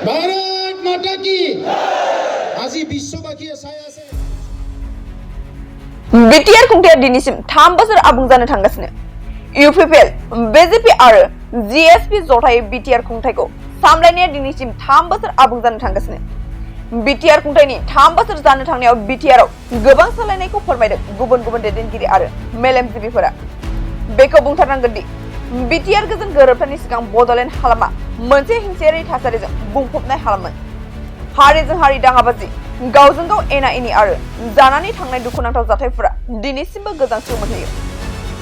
भारत माता की আজি বিশ্ববাসীয়ে চাই আছে बिटिआर खुंथाया दिनैसिम 3 बोसोर आबुं जानो थांगासिनो इउपिपिएल बीजेपी आरो जीएसपी जथायै बिटिआर खुंथायखौ सामलायनाया दिनैसिम 3 बोसोर आबुं जानो थांगासिनो बिटिआर खुंथायनि 3 बोसोर जानो थांनायाव बिटिआरआव गोबां सोलायनायखौ फोरमायदों गुबुन गुबुन दैदेनगिरि आरो मेलेमजिबिफोरा बेखौ बुंथारनांगोन दि बिटिआर गोजोन गोरोबथानि सिगां बड'लेण्ड हालामा मोनसे हिंसायारि थासारिजों बुंफबनाय हालाममोन हारिजों हारि दाङाबाजि गावजों गाव एना एनि आरो जानानै थांनाय दुखुनांथाव जाथायफोरा दिनैसिमबो गोजांस्रिउ मोनहोयो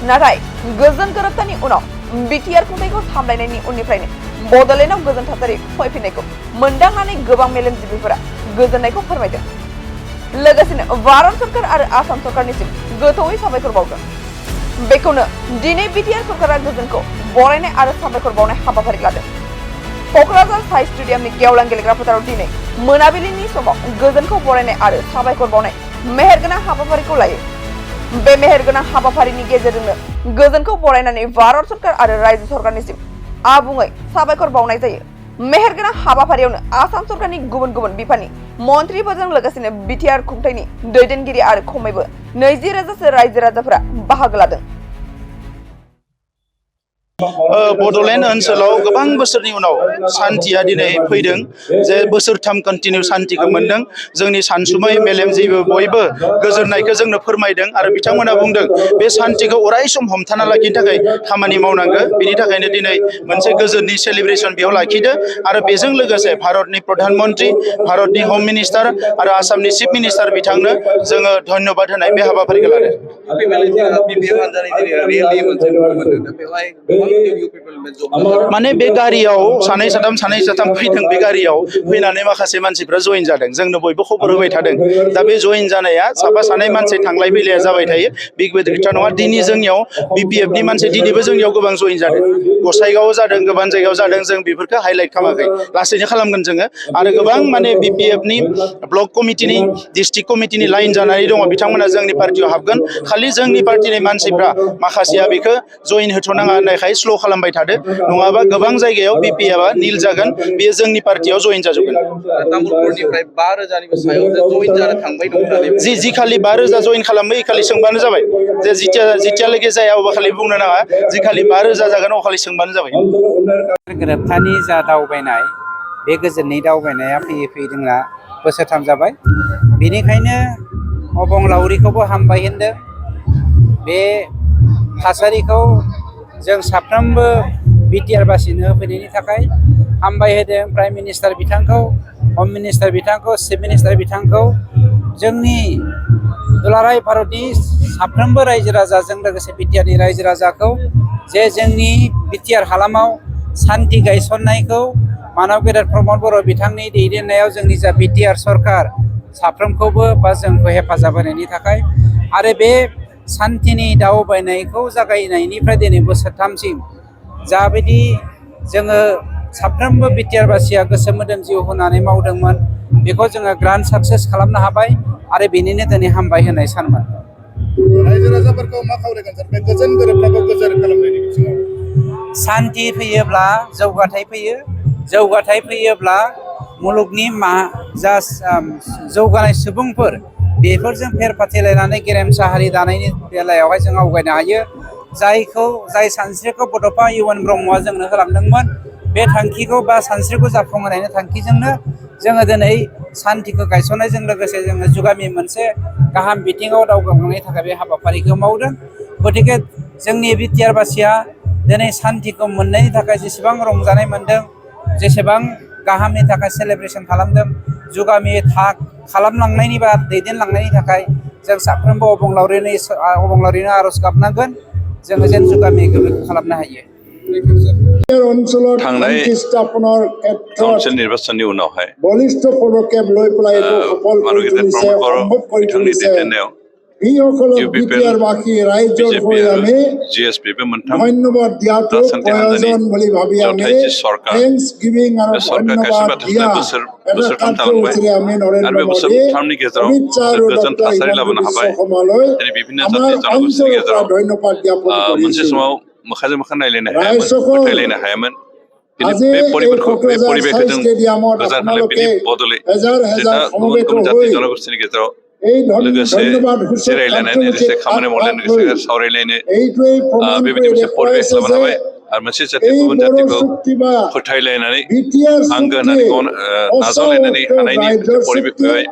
नाथाय गोजोन गोरोबथानि उनाव बिटिआर खुंथायखौ सामलायनायनि उननिफ्रायनो बड'लेण्डआव गोजोन थासारि फैफिननायखौ मोनदांनानै गोबां मेलेमजिबिफोरा गोजोननायखौ फोरमायदों लोगोसेनो भारत सरकार आरो आसाम सरकारनिसिम गोथौयै साबायखर बावदों बेखौनो दिनै बिटिआर सरकारा गोजोनखौ बरायनाय आरो साबायखर बावनाय हाबाफारि लादों क'क्राझार साइ स्टेडियामनि गेवलां गेलेग्रा फोथाराव दिनै मोनाबिलिनि समाव गोजोनखौ बरायनाय आरो साबायखर बावनाय मेहेरगोनां हाबाफारिखौ लायो बे मेहेरगोनां हाबाफारिनि गेजेरजोंनो गोजोनखौ बरायनानै भारत सरकार आरो रायजो सरकारनिसिम आबुङै साबायखर बावनाय जायो मेहेरगोनां हाबाफारियावनो आसाम सरकारनि गुबुन गुबुन बिफाननि मन्थ्रिफोरजों लोगोसेनो बिटिआर खुंथायनि दैदेनगिरि आरो खमैबो 20,000सो रायजो राजाफोरा बाहागो लादों बड'लेण्ड ओनसोलाव गोबां बोसोरनि उनाव सान्थिया दिनै फैदों जे बोसोरथाम कन्टिनिउ सान्थिखौ मोनदों जोंनि सानसुमै मेलेमजिबि बयबो गोजोननायखौ जोंनो फोरमायदों आरो बिथांमोना बुंदों बे सान्थिखौ अराय सम हमथाना लाखिनो थाखाय खामानि मावनांगौ बिनि थाखायनो दिनै मोनसे गोजोननि सेलिब्रेसन बेयाव लाखिदो आरो बेजों लोगोसे भारतनि प्रधान मन्त्रि भारतनि हम मिनिस्टार आरो आसामनि चिफ मिनिस्टार बिथांनो जोङो धन्यबाद होनाय बे हाबाफारिखौ लादों माने बे गारियाव सानै साथाम फैदों बे गारियाव फैनानै माखासे मानसिफ्रा जइन जादों जोंनो बयबो खबर होबाय थादों दा बे जइन जानाया साफा सानै मानसि थांलाय फैलाया जाबाय थायो बिग गिदिर खोथा नङा दिनै जोंनियाव बिपिएफनि मानसि दिनैबो जोंनियाव गोबां जइन जादों गसाइगावआव जादों गोबां जायगायाव जादों जों बेफोरखौ हाइलाइट खालामाखै लासैनो खालामगोन जोङो आरो गोबां माने बिपिएफनि ब्लक कमिटिनि डिस्ट्रिक्ट कमिटिनि लाइन जानानै दङ बिथांमोना जोंनि पार्टियाव हाबगोन खालि जोंनि पार्टिनि मानसिफ्रा माखासेया बेखौ जइन होथ'नाङा होननायखाय स्ल' खालामबाय थादो नङाबा गोबां जायगायाव बिपिएफआ निल जागोन बेयो जोंनि पार्टियाव जइन जाजोबगोन तामुलपुरनिफ्राय 5,000निबो सायाव जइन जानो थांबाय दं होननानै जि खालि 5,000 जइन खालामो इ खालि सोंबानो जाबाय जे जिथियालागै जाया अबा खालि बुंनो नाङा जि खालि 5,000 जागोन अ खालि सोंबानो जाबाय गोरोबथानि जा दावबायनाय बे गोजोननि दावबायनाया फैयै फैयै जोंना बोसोरथाम जाबाय बेनिखायनो अबंलावरिखौबो हामबाय होनदों बे थासारिखौ जों साफ्रोमबो बिटिआर बासिनो होफैनायनि थाखाय हामबाय होदों प्राइम मिनिस्टार बिथांखौ हम मिनिस्टार बिथांखौ चिफ मिनिस्टार बिथांखौ जोंनि दुलाराय भारतनि साफ्रोमबो रायजो राजाजों लोगोसे बिटिआरनि रायजो राजाखौ जे जोंनि बिटिआर हालामाव सान्थि गायसननायखौ मानब गेदेर प्रमद बर' बिथांनि दैदेननायाव जोंनि जा बिटिआर सरकार साफ्रोमखौबो बा जोंखौ हेफाजाब होनायनि थाखाय आरो बे सान्थिनि दावबायनायखौ जागायनायनिफ्राय दिनै बोसोरथामसिम जाबायदि जोङो साफ्रोमबो बिटिआर बासिया गोसो मोदोम जिउ होनानै मावदोंमोन बेखौ जोङो ग्रान्ड साक्सेस खालामनो हाबाय आरो बेनिनो दिनै हामबाय होनाय सानमोन रायजो राजाफोरखौ मा खावलायगोन सार बे गोजोन गोरोबथाखौ गोजोन खालामनायनि बिथिङाव सान्थि फैयोब्ला जौगाथाय फैयो जौगाथाय फैयोब्ला मुलुगनि जा जौगानाय सुबुंफोर बेफोरजों फेर फाथिलायनानै गेरेमसा हारि दानायनि बेलायावहाय जों आवगायनो हायो जाय सानस्रिखौ बड'फा इउएन ब्रह्मआ जोंनो होलांदोंमोन बे थांखिखौ बा सानस्रिखौ जाफुंहोनायनि थांखिजोंनो जोङो दिनै सान्थिखौ गायसननायजों लोगोसे जोङो जुगामि मोनसे गाहाम बिथिङाव दावगालांनायनि थाखाय बे हाबाफारिखौ मावदों गतिके जोंनि बिटिआर बासिया दिनै सान्थिखौ मोननायनि थाखाय जेसेबां रंजानाय मोनदों जेसेबां गाहामनि थाखाय सेलेब्रेसन खालामदों जुगामि खालामलांनायनि बा दैदेनलांनायनि थाखाय जों साफ्रोमबो अबंलावरिनो आर'ज गाबनांगोन जोङो जेन जुगामि खालामनो हायो थांनाय काउन्सिल निर्बाचननि उनावहाय मानब गेदेर प्रमद बर' बिथांनि दैदेननायाव इउपिपिएल बिजेपि आरो जिएसपि बे मोनथाम राजखान्थि हान्जानि जथाय जि सरकार बे सरकार गायसनबाय थानाय बोसोरथाम जालांबाय आरो बे बोसोरथामनि गेजेराव गोजोन थासारि लाबोनो हाबाय दिनै बिभिन्न जाथि जनगोष्ठीनि गेजेराव मोनसे समाव मोखांजों मोखां नायलायनो हायामोन फोथायलायनो हायामोन আজি बे এই परिबेखौ क'क्राझार जों साइ स्टेडियामত गोजान होनाय আপোনালোকে बेनि बदलै हेजार हेजार जोंना गुबुन समवेत गुबुन जाति হৈ जनगोष्ठीनि गेजेराव এই लोगोसे ধন্যবাদ সূচক जिरायलायनानै কাৰ্যসূচীত लोगोसे खामानि मावलायनो আগভাগ লৈ लोगोसे सावरायलायनो এইটোৱেই প্ৰমাণ बेबायदि কৰি मोनसे परिबेख দেখুৱাইছে लाबोनो যে हाबाय आरो मोनसे जाथिया এই गुबुन बर' जातिखौ চুক্তি বা फोथायलायनानै বিটিআৰ आंगो চুক্তি होननानै नाजावलायनानै অচল हानायनि मोनसे ৰাজ্যৰ परिबेख চুক্তি फैबाय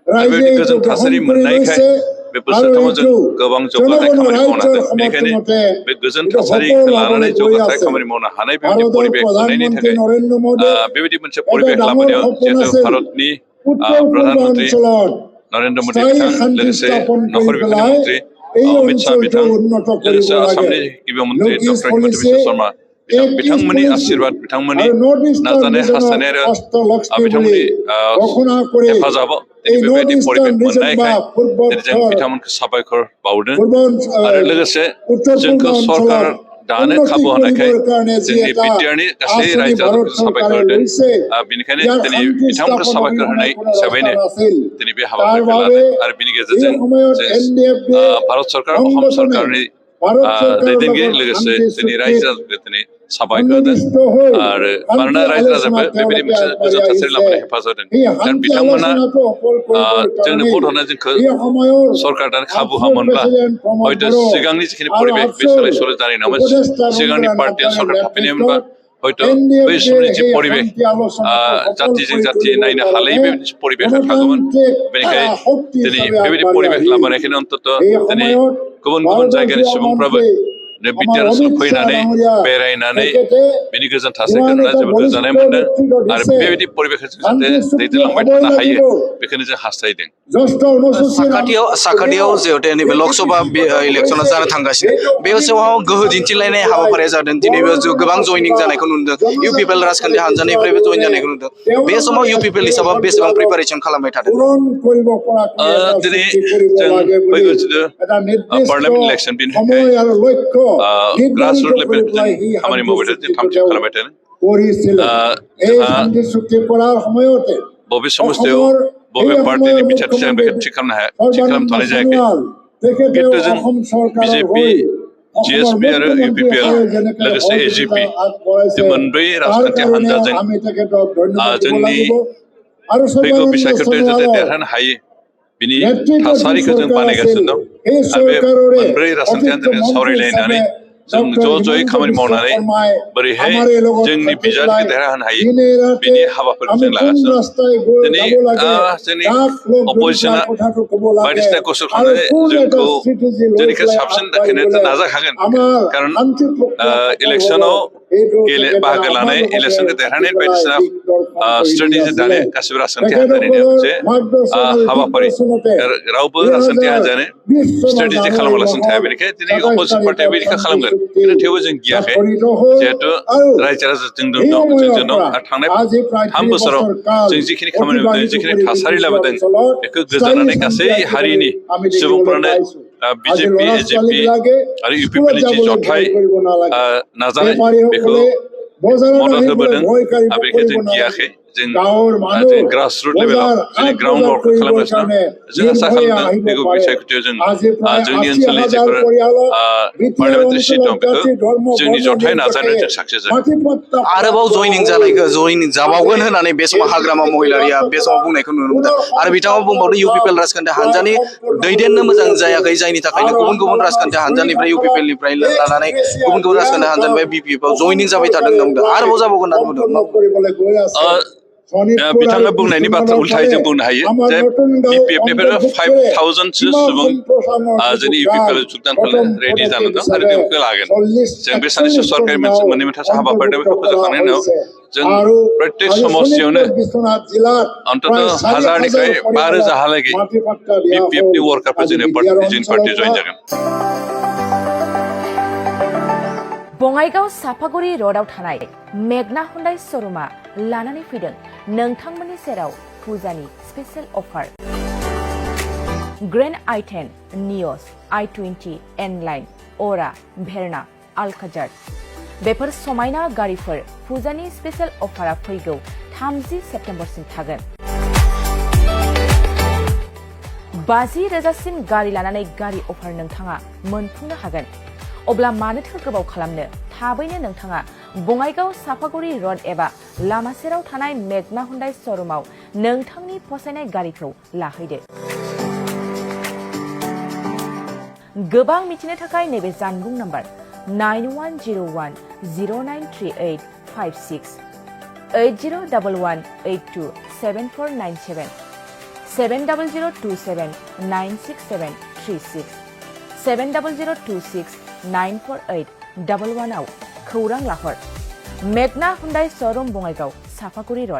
आरो ৰাইজে बेबायदि এইটো गोजोन গ্ৰহণ थासारि কৰি मोननायखाय লৈছে बे আৰু बोसोरथामाव जों এইটো गोबां जौगाथाय জনগণৰ खामानि मावनो ৰাইজৰ हादों बेनिखायनो সমৰ্থনতে बे गोजोन এইটো थासारिखौ সফল लानानै হ'বলৈ গৈ जौगाथाय আছে खामानि मावनो हानाय बेबायदि ভাৰতৰ परिबेख मोननायनि প্ৰধানমন্ত্ৰী थाखाय নৰেন্দ্ৰ মোদীৰ बेबायदि मोनसे এটা परिबेख ডাঙৰ लाबोनायाव সপোন जिहेतु আছিল भारतनि উত্তৰ পূৰ্ব प्रधानमन्त्री অঞ্চলত नरेन्द्र मोदी স্থায়ী बिथां শান্তি लोगोसे স্থাপন কৰি नखर बिफाननि পেলাই मन्त्रि এই अमित शाह অঞ্চলটো बिथां উন্নত কৰিব लोगोसे লাগে आसामनि गिबि मन्त्रि नर्थ इस्ट डक्टर हिमन्त पलिसि बिश्व शर्मा बिथांमोननि आशीर्वाद बिथांमोननि আৰু नर्थ इस्टार्न नाजानाय रिजनर हास्थायनाय आरो অষ্টলক্ষ্মী বুলি बिथांमोननि ঘোষণा কৰি हेफाजाबाव এই दिनै नर्थ बेबायदि इस्टार्न परिबेख रिजन बा मोननायखाय दिनै जों पूर्वोत्तर बिथांमोनखौ साबायखर बावदों পূৰ্ব आरो लोगोसे উত্তৰ পূৰ্ব जोंखौ सरकार অঞ্চলত दानो উন্নতি खाबु होनायखाय কৰিবৰ কাৰণে যি जोंनि এটা बिटिआरनि गासै আঁচনি रायजो ভাৰত राजाफोरखौ साबायखर চৰকাৰে होदों লৈছে बेनिखायनो ইয়াৰ दिनै শান্তি बिथांमोनखौ স্থাপন साबायखर অবিহনে होनाय কোনো ৰাস্তা हिसाबैनो নাছিল दिनै बे তাৰ हाबाफारिखौ বাবে लादों आरो बिनि এই गेजेरजों সময়ত जों NDFB भारत सरकार असम সংগঠনে सरकारनि ভাৰত চৰকাৰৰ दैदेनगिरि লগত लोगोसे শান্তি जोंनि চুক্তিত रायजो राजाफोरखौ दिनै साबायखर होदों সন্নিবিষ্ট হৈ आरो শান্তি मानोना रायजो আলোচনাত राजाफोर बेबायदि তেওঁলোকে मोनसे আগবাঢ়ি गोजोन थासारि আহিছে लाबोनो हेफाजाब होदों এই दा শান্তি बिथांमोना আলোচনাটো সফল কৰিবৰ जोंनो কাৰণে भट होनो जोंखौ এই সময়ৰ सरकार दानो खाबु আফচোৰ होआमोनब्ला প্ৰেসিডেন্ট प्रमोद हयथ' বড়ো सिगांनि जिखिनि আৰু परिबेख बे আফচোर सोलाय सोल' जानाय नङामोन উপদেষ্টা सिगांनि বন্দনা पार्टिया নাড্ডাৰ सरकार थाफैनायमोनबा নেতৃত্বত हयथ' बै NDFB समनि जि এই परिबेख শান্তি আলোচনাটো সফল जातिजों কৰি जाति তুলিবৰ नायनो हालायै কাৰণে बेबायदि परिबेखा थागौमोन গণতান্ত্ৰিক बेनिखायनो শক্তি दिनै হিচাপে बेबायदि আগবাঢ়ি परिबेख আহিল लाबोनायखायनो अन्तत এই दिनै সময়ত गुबुन गुबुन जायगानि ভাৰতবৰ্ষীয় सुबुंफ्राबो মন্ত্ৰী আমাৰ बिटिआर অমিত ओनसोलाव শাহ फैनानै ডাঙৰীয়া बेरायनानै তেখেতে बिनि गोजोन थासारिखौ ইমান नुना এটা जोबोद বলিষ্ঠ गोजोननाय मोनदों নেতৃত্ব आरो দিছে बेबायदि परिबेखखौ जों जाहाथे শান্তি চুক্তি दैदेनलांबाय হ'বই थानो हायो লাগিব बेखौनो जों हास्थायदों জ্যেষ্ঠ অনুসূচিত साखाथियाव जिहेतु नैबे लकसभा इलेक्सना जानो थांगासिनो बे समाव गोहो दिन्थिलायनाय हाबाफारिया जादों दिनै बेयाव गोबां जयनिं जानायखौ नुदों इउपिपिएल राजखान्थि हानजानिफ्रायबो जयन जानायखौ नुदों बे समाव इउपिपिएल हिसाबै बेसेबां प्रिपारेसन खालामबाय थादों পূৰণ কৰিব পৰাকৈ এটা दिनै চুক্তি কৰিব जों লাগে বুলি फैगौ जिथु এটা নিৰ্দিষ্ট पार्लियामेन्ट इलेक्सन बेनि সময় थाखाय আৰু লক্ষ্য ग्रासरुट নিৰ্ধাৰিত কৰি लेभेलखौ পেলাই जों সেই खामानि শান্তি मावबाय थादों চুক্তিটো थाम थिम তেওঁ खालामबाय थादों কৰিছিলে এই जोंहा শান্তি চুক্তি কৰাৰ সময়তে बबे समस्तायाव অসমৰ बबे এই पार्टिनि সময়ৰ बिसायख'थि जागोन बेखौ মুখ্যমন্ত্ৰী थि खालामनो हाया थि সৰ্বানন্দ खालामथ'नाय जायाखै সোণোৱাল তেখেতেও কিন্তু जों অসম চৰকাৰৰ বিজেপি হৈ জিএসপি আৰু ইউপিপিএল लोगोसे एजिपि बे मोनब्रै राजखान्थि हान्जाजों আমি তেখেতক ধন্যবাদ দিব जोंनि লাগিব আৰু फैगौ সৰ্বানন্দ बिसायख'थियाव जाहाथे সোণোৱালৰ देरहानो हायो बिनि নেতৃত্বত যি थासारिखौ जों চৰকাৰ আছিল बानायगासिनो दं এই आरो बे চৰকাৰৰে मोनब्रै राजखान्थि অতিৰিক্ত हान्जाजों মন্ত্ৰী सावरायलायनानै হিচাপে जों ডক্টৰ ज' ज'यै হিমন্ত खामानि বিশ্ব मावनानै শৰ্মাই बोरैहाय আমাৰ এই লগত जोंनि থাকি बिजाथिखौ পেলাই देरहाहोनो हायो দিনে ৰাতে बिनि हाबाफारिखौ আমি जों কোন लागासिनो ৰাস্তায় दं যাব दिनै লাগে जोंनि কাক লগ ধৰি अपोजिसना কাৰ কথাটো ক'ব লাগে बायदिसिना कस्त আৰু खालामनानै কোন এটা जोंखौ ষ্ট্ৰেটেজি লৈ जोंनिखौ পেলাই साबसिन আগবাঢ়ি देखायनो গ'লে नाजाखागोन আমাৰ कारण শান্তি প্ৰক্ৰিয়া সফল হ'ব इलेक्सनाव এইটো তেখেতে बाहागो আমাৰ लानाय লগতে इलेक्सनखौ থাকি देरहानाय পেলাই बायदिसिना দিগদৰ্শন কৰি দি स्ट्रेटेजि আছিলে दानाय गासिबो राजखान्थि हान्जानिनो তেখেতসকলৰ मोनसे মাৰ্গদৰ্শন আৰু हाबाफारि দিগদৰ্শনতে रावबो राजखान्थि हान्जायानो 2020 চনৰ स्ट्रेटेजि জানুৱাৰী खालामालासिनो थाया माहৰ बेनिखायनो दिनै 27 अपोजिसन पार्टिया तारिखত बेबायदिखौ শান্তি खालामगोन চুক্তি কিন্তু थेवबो जों गियाखै স্বাক্ষৰিত হ'ল जिहेतु আৰু रायजो राजा जोंजों এই दं সময়ৰ जोंजों दं পৰা आरो थांनाय আজি প্ৰায় 3 তিনি बोसोराव বছৰ কাল जों जिखिनि खामानि मावदों অতিবাহিত जिखिनि কৰি थासारि বিটিচি लाबोदों অঞ্চলত बेखौ স্থায়ী गोजोननानै শান্তি गासै আহিবলৈ हारिनि আমি দেখিবলৈ सुबुंफ्रानो পাইছো আজি बिजेपि ল'ৰা एजिपि ছোৱালীবিলাকে आरो স্কুলত इउपिपिएलनि जि যাবলৈ ভয় जथाय কৰিব नालाগে नाजानाय बेखौ बेपाৰীসকলে বজাৰত मदद আহিবলৈ होबोदों ভয় आरो बेखौ কৰিব जों नालागे गियाखै जों গাঁৱৰ মানুহ जों ग्रासरुट लेभेलाव বজাৰ जोंनि হাট ग्राउन्ड বজাৰ वर्कखौ কৰিবৰ खालामगासिनो কাৰণে जों आसा নিৰ্ভয়ে खालामदों আহিব फैगौ পাৰে बिसायख'थियाव जों আজি প্ৰায় जोंनि 80,000 ओनसोलनि जिफोर পৰিয়ালত বিটিআৰ पार्लियामेन्टारि सिट অঞ্চলত दं बेखौ জাতি ধৰ্ম जोंनि বৰ্ণ जथाय নিৰ্বিশেষে नाजानायाव जों साक्सेस जागोन মাটি পট্টা आरोबाव जयनिं जानायखौ जयनिं जाबावगोन होननानै बे समाव हाग्रामा महिलारिया बे समाव बुंनायखौ नुनो मोनदों आरो बिथाङा बुंबावदों इउपिपिएल राजखान्थि हानजानि दैदेननो मोजां जायाखै जायनि थाखायनो गुबुन गुबुन राजखान्थि हानजानिफ्राय इउपिपिएल निफ्राय लानानै गुबुन गुबुन राजखान्थि हानजानिफ्राय बिपिएफआव जयनिं जाबाय थादों होनना बुंदों आरोबाव जाबावगोन होनना बुंदों কৰিবলৈ गৈ আছে बिथाङा बुंनायनि बाथ्रा उल्थायै जों बुंनो हायो जे बिपिएफनिफ्राय 5,000सो सुबुं जोंनि इउपिपिएल जुगदान खालामनो रेडि जाना दं आरो जों बेखौ लागोन जों बे सानैसो सरकारि मोननै मोनथामसो हाबाफारि दं बेखौ फोजोबखांनायनि उनाव जों प्रत्येक समस्तियावनो अन्तत 1000निफ्राय 5000 हालागै बिपिएफनि वर्कारफोर जोंनि पार्टि जइन जागोन बङाइगाव साफागुरि र'डआव थानाय मेगना हुन्डाइ श'रुमा लानानै फैदों नोंथांमोननि सेराव फुजानि स्पेशेल अफार ग्रेन्ड i10 नियस i20 एनलाइन अरा भेरना आलकाजार बेफोर समायना गारिफोर फुजानि स्पेशेल अफारा फैगौ 30 सेप्तेम्बरसिम थागोन 50,000सिम गारि लानानै गारि अफार नोंथाङा मोनफुंनो हागोन अब्ला मानोथो गोबाव खालामनो थाबैनो नोंथाङा बङाइगाव साफागुरि रड एबा लामा सेराव थानाय मेगना हुन्डाइ श'रुमाव नोंथांनि फसायनाय गारिखौ लाहैदो। गोबां मिथिनो थाखाय नैबे जानबुं नाम्बार 9101093856 8011827497 70027967336 70026948111 आव खौरां लाहर। मेगना हुन्डाइ श'रुम बङाइगाव साफागुरि रड।